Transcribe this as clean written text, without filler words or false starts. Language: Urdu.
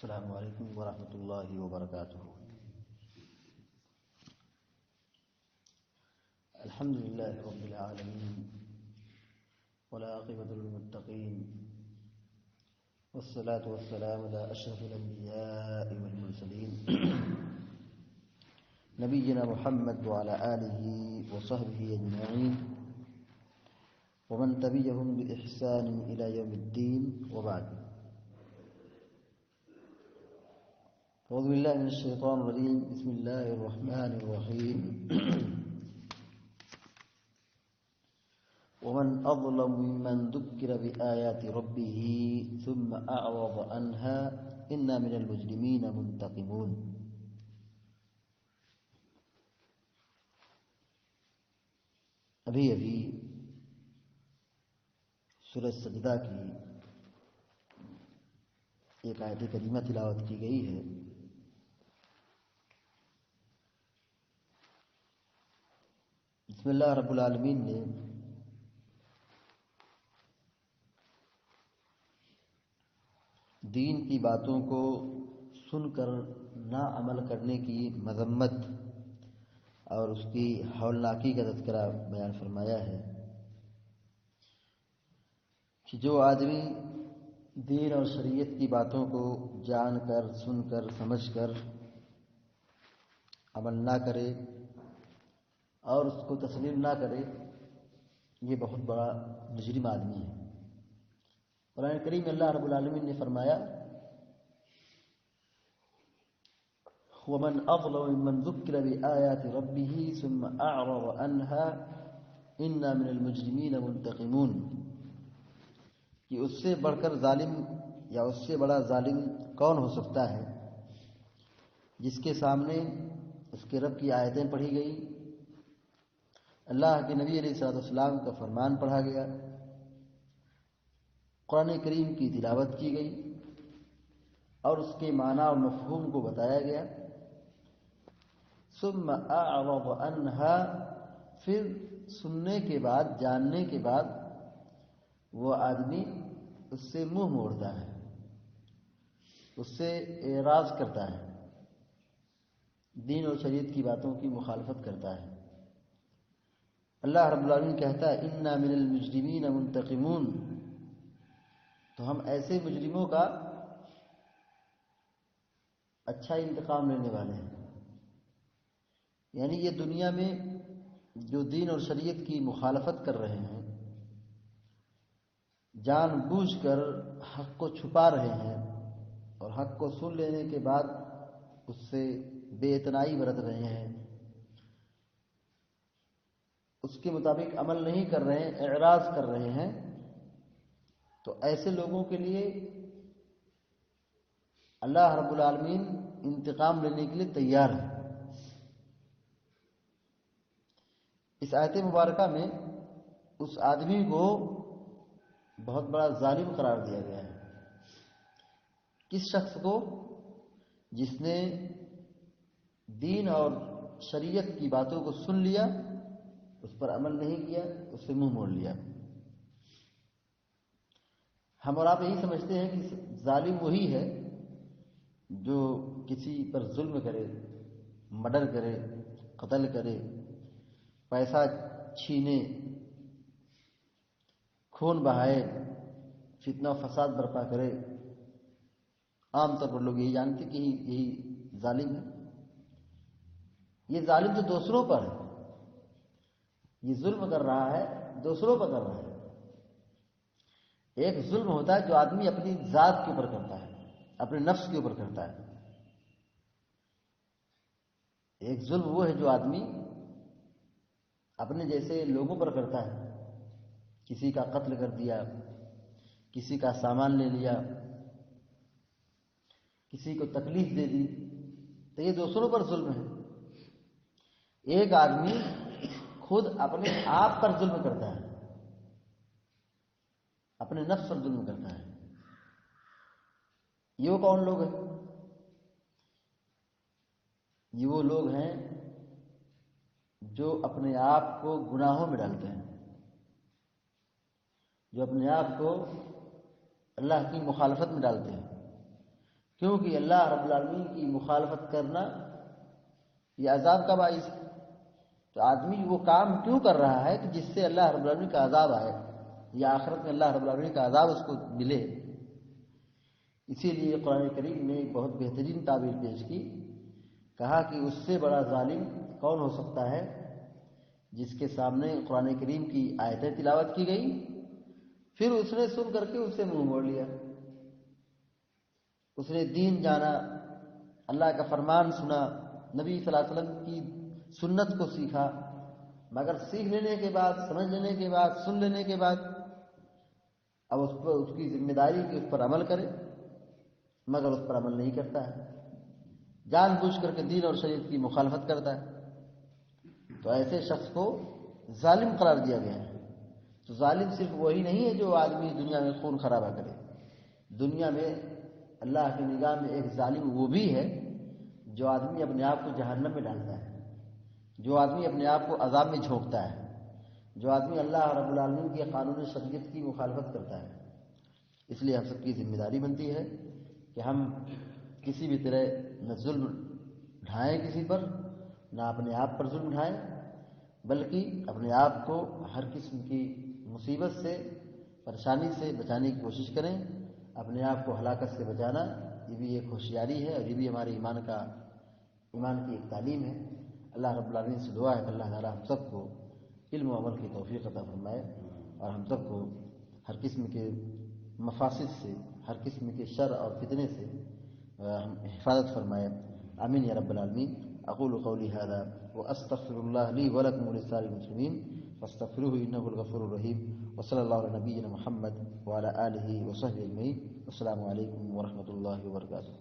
السلام علیکم ورحمۃ اللہ وبرکاتہ۔ الحمد للہ رب العالمین والعاقبۃ للمتقین والصلاة والسلام علی اشرف الانبیاء والمرسلین نبینا محمد وعلی آلہ وصحبہ اجمعین ومن تبعهم بإحسان إلى يوم الدین وبعد۔ اعوذ باللہ من الشیطان الرجیم، بسم اللہ الرحمن الرحیم۔ ومن اظلم ممن ذکر بآیات ربہ ثم اعرض عنها انا من المجرمین منتقمون۔ ابھی سورہ سجدہ کی ایک آیت کریمہ تلاوت کی گئی ہے۔ بسم اللہ رب العالمین نے دین کی باتوں کو سن کر نہ عمل کرنے کی مذمت اور اس کی ہولناکی کا تذکرہ بیان فرمایا ہے کہ جو آدمی دین اور شریعت کی باتوں کو جان کر، سن کر، سمجھ کر عمل نہ کرے اور اس کو تسلیم نہ کرے، یہ بہت بڑا مجرم آدمی ہے۔ قرآن کریم میں اللہ رب العالمین نے فرمایا وَمَنْ أَظْلَمُ مِمَّنْ ذُكِّرَ بِآيَاتِ رَبِّهِ ثُمَّ أَعْرَضَ عَنْهَا إِنَّا مِنَ الْمُجْرِمِينَ مُنْتَقِمُونَ، کہ اس سے بڑھ کر ظالم یا اس سے بڑا ظالم کون ہو سکتا ہے جس کے سامنے اس کے رب کی آیتیں پڑھی گئی، اللہ کے نبی علیہ السلام کا فرمان پڑھا گیا، قرآن کریم کی تلاوت کی گئی اور اس کے معنی اور مفہوم کو بتایا گیا۔ ثم اعرض عنها، پھر سننے کے بعد، جاننے کے بعد وہ آدمی اس سے منہ موڑتا ہے، اس سے اعراض کرتا ہے، دین اور شریعت کی باتوں کی مخالفت کرتا ہے۔ اللہ رب العالمین کہتا ہے انا من المجرمین منتقمون، تو ہم ایسے مجرموں کا اچھا انتقام لینے والے ہیں۔ یعنی یہ دنیا میں جو دین اور شریعت کی مخالفت کر رہے ہیں، جان بوجھ کر حق کو چھپا رہے ہیں اور حق کو سن لینے کے بعد اس سے بے اتنائی برت رہے ہیں، اس کے مطابق عمل نہیں کر رہے ہیں، اعراض کر رہے ہیں، تو ایسے لوگوں کے لیے اللہ رب العالمین انتقام لینے کے لیے تیار ہے۔ اس آیت مبارکہ میں اس آدمی کو بہت بڑا ظالم قرار دیا گیا ہے۔ کس شخص کو؟ جس نے دین اور شریعت کی باتوں کو سن لیا، اس پر عمل نہیں کیا، اس سے منہ موڑ لیا۔ ہم اور آپ یہی سمجھتے ہیں کہ ظالم وہی ہے جو کسی پر ظلم کرے، مرڈر کرے، قتل کرے، پیسہ چھینے، خون بہائے، فتنہ و فساد برپا کرے۔ عام طور پر لوگ یہی جانتے کہ یہی ظالم ہے۔ یہ ظالم تو دوسروں پر ہے، یہ ظلم کر رہا ہے، دوسروں پر کر رہا ہے۔ ایک ظلم ہوتا ہے جو آدمی اپنی ذات کے اوپر کرتا ہے، اپنے نفس کے اوپر کرتا ہے۔ ایک ظلم وہ ہے جو آدمی اپنے جیسے لوگوں پر کرتا ہے، کسی کا قتل کر دیا، کسی کا سامان لے لیا، کسی کو تکلیف دے دی، تو یہ دوسروں پر ظلم ہے۔ ایک آدمی خود اپنے آپ پر ظلم کرتا ہے، اپنے نفس پر ظلم کرتا ہے۔ یہ وہ کون لوگ ہیں؟ یہ وہ لوگ ہیں جو اپنے آپ کو گناہوں میں ڈالتے ہیں، جو اپنے آپ کو اللہ کی مخالفت میں ڈالتے ہیں، کیونکہ اللہ رب العالمین کی مخالفت کرنا یہ عذاب کا باعث ہے۔ تو آدمی وہ کام کیوں کر رہا ہے کہ جس سے اللہ رب العالمین کا عذاب آئے یا آخرت میں اللہ رب العالمین کا عذاب اس کو ملے۔ اسی لیے قرآن کریم نے ایک بہت بہترین تعبیر پیش کی، کہا کہ اس سے بڑا ظالم کون ہو سکتا ہے جس کے سامنے قرآن کریم کی آیتیں تلاوت کی گئی، پھر اس نے سن کر کے اس سے منہ موڑ لیا، اس نے دین جانا، اللہ کا فرمان سنا، نبی صلی اللہ علیہ وسلم کی سنت کو سیکھا، مگر سیکھ لینے کے بعد، سمجھ لینے کے بعد، سن لینے کے بعد اب اس کی ذمہ داری کہ اس پر عمل کرے، مگر اس پر عمل نہیں کرتا ہے، جان بوجھ کر کے دین اور شریعت کی مخالفت کرتا ہے، تو ایسے شخص کو ظالم قرار دیا گیا ہے۔ تو ظالم صرف وہی نہیں ہے جو آدمی دنیا میں خون خرابہ کرے، دنیا میں اللہ کی نگاہ میں ایک ظالم وہ بھی ہے جو آدمی اپنے آپ کو جہنم میں ڈالتا ہے، جو آدمی اپنے آپ کو عذاب میں جھونکتا ہے، جو آدمی اللہ رب العالمین کے قانون شریعت کی مخالفت کرتا ہے۔ اس لیے ہم سب کی ذمہ داری بنتی ہے کہ ہم کسی بھی طرح نہ ظلم ڈھائیں کسی پر، نہ اپنے آپ پر ظلم ڈھائیں، بلکہ اپنے آپ کو ہر قسم کی مصیبت سے، پریشانی سے بچانے کی کوشش کریں۔ اپنے آپ کو ہلاکت سے بچانا یہ بھی ایک ہوشیاری ہے، اور یہ بھی ہمارے ایمان کی ایک تعلیم ہے۔ اللہ رب العالمین سے دعا ہے کہ اللہ تعالیٰ ہم سب کو علم و عمل کی توفیق عطا فرمائے، اور ہم سب کو ہر قسم کے مفاسد سے، ہر قسم کے شر اور فتنے سے حفاظت فرمائے، آمین یا رب العالمین۔ اقول قولی هذا واستغفر الله لي ولكم ولسائر المسلمين فاستغفروه انه الغفور الرحيم، وصلى الله على نبينا محمد وعلى اله وصحبه اجمعين، والسلام علیکم ورحمۃ اللہ وبرکاتہ۔